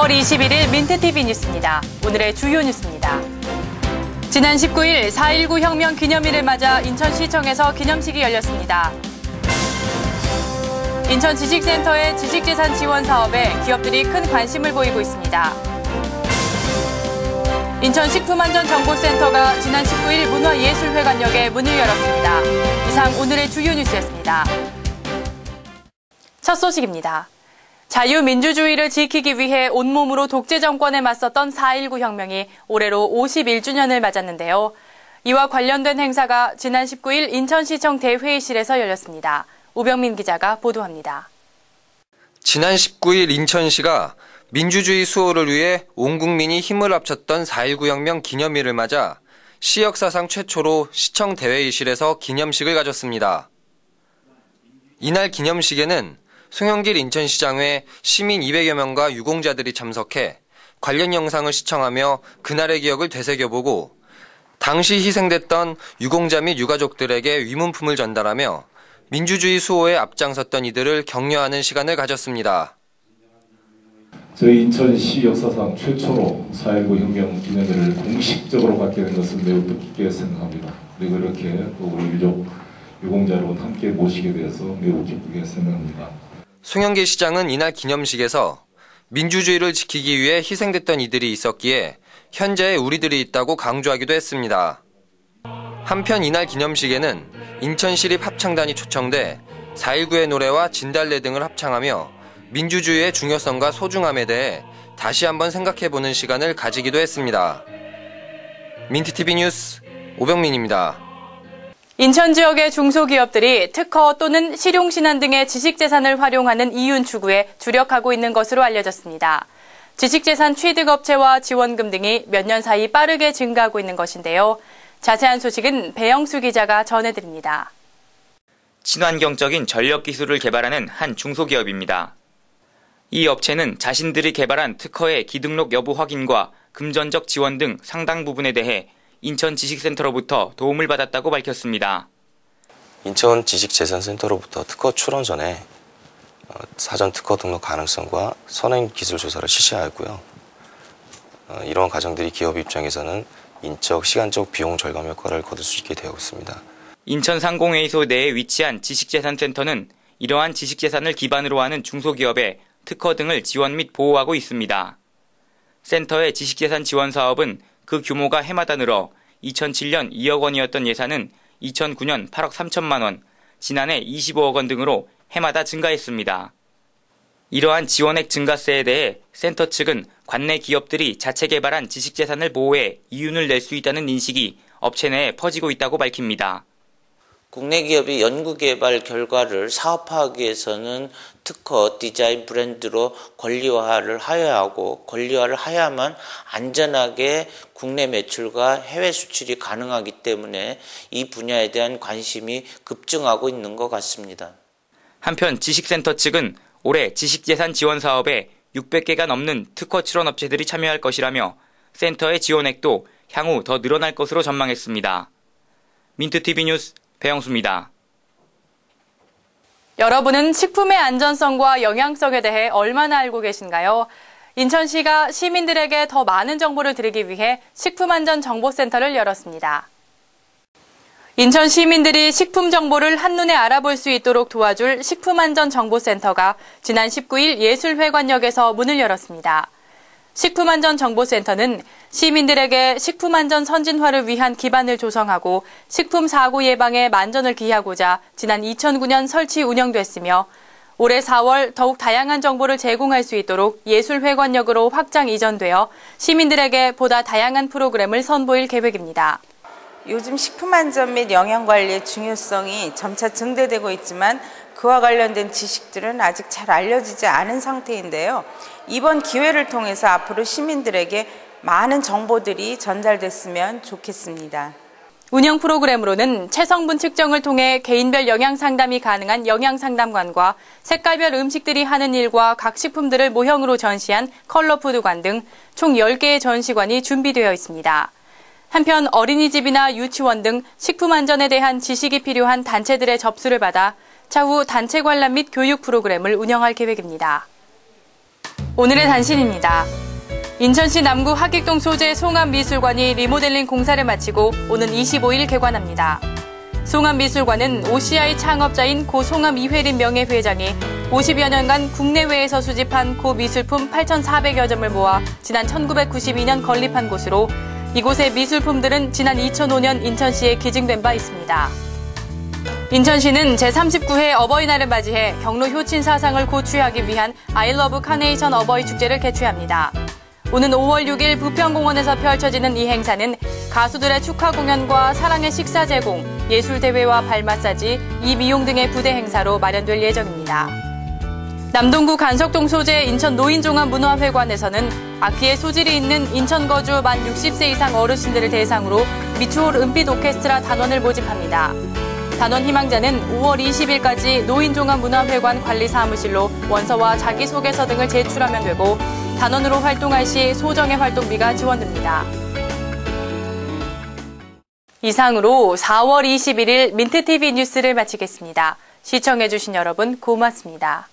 5월 21일 민트TV 뉴스입니다. 오늘의 주요 뉴스입니다. 지난 19일 4.19 혁명 기념일을 맞아 인천시청에서 기념식이 열렸습니다. 인천 지식센터의 지식재산 지원 사업에 기업들이 큰 관심을 보이고 있습니다. 인천 식품안전정보센터가 지난 19일 문화예술회관역에 문을 열었습니다. 이상 오늘의 주요 뉴스였습니다. 첫 소식입니다. 자유민주주의를 지키기 위해 온몸으로 독재 정권에 맞섰던 4.19 혁명이 올해로 51주년을 맞았는데요. 이와 관련된 행사가 지난 19일 인천시청 대회의실에서 열렸습니다. 우병민 기자가 보도합니다. 지난 19일 인천시가 민주주의 수호를 위해 온 국민이 힘을 합쳤던 4.19 혁명 기념일을 맞아 시 역사상 최초로 시청 대회의실에서 기념식을 가졌습니다. 이날 기념식에는 송영길 인천시장 외 시민 200여 명과 유공자들이 참석해 관련 영상을 시청하며 그날의 기억을 되새겨보고 당시 희생됐던 유공자 및 유가족들에게 위문품을 전달하며 민주주의 수호에 앞장섰던 이들을 격려하는 시간을 가졌습니다. 저희 인천시 역사상 최초로 4.19 혁명 기념일을 공식적으로 갖게 된 것은 매우 뜻깊게 생각합니다. 그리고 이렇게 또 우리 유족 유공자로 함께 모시게 되어서 매우 기쁘게 생각합니다. 송영길 시장은 이날 기념식에서 민주주의를 지키기 위해 희생됐던 이들이 있었기에 현재의 우리들이 있다고 강조하기도 했습니다. 한편 이날 기념식에는 인천시립 합창단이 초청돼 4.19의 노래와 진달래 등을 합창하며 민주주의의 중요성과 소중함에 대해 다시 한번 생각해보는 시간을 가지기도 했습니다. 민트TV 뉴스 오병민입니다. 인천 지역의 중소기업들이 특허 또는 실용신안 등의 지식재산을 활용하는 이윤 추구에 주력하고 있는 것으로 알려졌습니다. 지식재산 취득업체와 지원금 등이 몇 년 사이 빠르게 증가하고 있는 것인데요. 자세한 소식은 배영수 기자가 전해드립니다. 친환경적인 전력 기술을 개발하는 한 중소기업입니다. 이 업체는 자신들이 개발한 특허의 기등록 여부 확인과 금전적 지원 등 상당 부분에 대해 인천 지식센터로부터 도움을 받았다고 밝혔습니다. 인천 지식재산센터로부터 특허 출원 전에 사전 특허 등록 가능성과 선행 기술 조사를 실시하였고요. 이러한 과정들이 기업 입장에서는 인적, 시간적 비용 절감 효과를 거둘 수 있게 되어 있습니다. 인천 상공회의소 내에 위치한 지식재산센터는 이러한 지식재산을 기반으로 하는 중소기업에 특허 등을 지원 및 보호하고 있습니다. 센터의 지식재산 지원 사업은 그 규모가 해마다 늘어 2007년 2억 원이었던 예산은 2009년 8억 3천만 원, 지난해 25억 원 등으로 해마다 증가했습니다. 이러한 지원액 증가세에 대해 센터 측은 관내 기업들이 자체 개발한 지식재산을 보호해 이윤을 낼 수 있다는 인식이 업체 내에 퍼지고 있다고 밝힙니다. 국내 기업이 연구개발 결과를 사업화하기 위해서는 특허, 디자인, 브랜드로 권리화를 하여야 하고 권리화를 하야만 안전하게 국내 매출과 해외 수출이 가능하기 때문에 이 분야에 대한 관심이 급증하고 있는 것 같습니다. 한편 지식센터 측은 올해 지식재산 지원 사업에 600개가 넘는 특허 출원 업체들이 참여할 것이라며 센터의 지원액도 향후 더 늘어날 것으로 전망했습니다. 민트TV 뉴스 배영수입니다. 여러분은 식품의 안전성과 영양성에 대해 얼마나 알고 계신가요? 인천시가 시민들에게 더 많은 정보를 드리기 위해 식품안전정보센터를 열었습니다. 인천 시민들이 식품 정보를 한눈에 알아볼 수 있도록 도와줄 식품안전정보센터가 지난 19일 예술회관역에서 문을 열었습니다. 식품안전정보센터는 시민들에게 식품안전 선진화를 위한 기반을 조성하고 식품 사고 예방에 만전을 기하고자 지난 2009년 설치 운영됐으며 올해 4월 더욱 다양한 정보를 제공할 수 있도록 예술회관역으로 확장 이전되어 시민들에게 보다 다양한 프로그램을 선보일 계획입니다. 요즘 식품안전 및 영양관리의 중요성이 점차 증대되고 있지만 그와 관련된 지식들은 아직 잘 알려지지 않은 상태인데요. 이번 기회를 통해서 앞으로 시민들에게 많은 정보들이 전달됐으면 좋겠습니다. 운영 프로그램으로는 체성분 측정을 통해 개인별 영양 상담이 가능한 영양상담관과 색깔별 음식들이 하는 일과 각 식품들을 모형으로 전시한 컬러푸드관 등 총 10개의 전시관이 준비되어 있습니다. 한편 어린이집이나 유치원 등 식품 안전에 대한 지식이 필요한 단체들의 접수를 받아 차후 단체 관람 및 교육 프로그램을 운영할 계획입니다. 오늘의 단신입니다. 인천시 남구 하객동 소재 송암미술관이 리모델링 공사를 마치고 오는 25일 개관합니다. 송암미술관은 OCI 창업자인 고 송암 이회림 명예회장이 50여 년간 국내외에서 수집한 고 미술품 8,400여 점을 모아 지난 1992년 건립한 곳으로 이곳의 미술품들은 지난 2005년 인천시에 기증된 바 있습니다. 인천시는 제39회 어버이날을 맞이해 경로 효친 사상을 고취하기 위한 I Love 카네이션 어버이 축제를 개최합니다. 오는 5월 6일 부평공원에서 펼쳐지는 이 행사는 가수들의 축하 공연과 사랑의 식사 제공, 예술대회와 발 마사지, 이미용 등의 부대 행사로 마련될 예정입니다. 남동구 간석동 소재 인천 노인종합문화회관에서는 악기에 소질이 있는 인천 거주 만 60세 이상 어르신들을 대상으로 미추홀 은빛 오케스트라 단원을 모집합니다. 단원 희망자는 5월 20일까지 노인종합문화회관 관리사무실로 원서와 자기소개서 등을 제출하면 되고 단원으로 활동할 시 소정의 활동비가 지원됩니다. 이상으로 4월 21일 민트TV 뉴스를 마치겠습니다. 시청해주신 여러분 고맙습니다.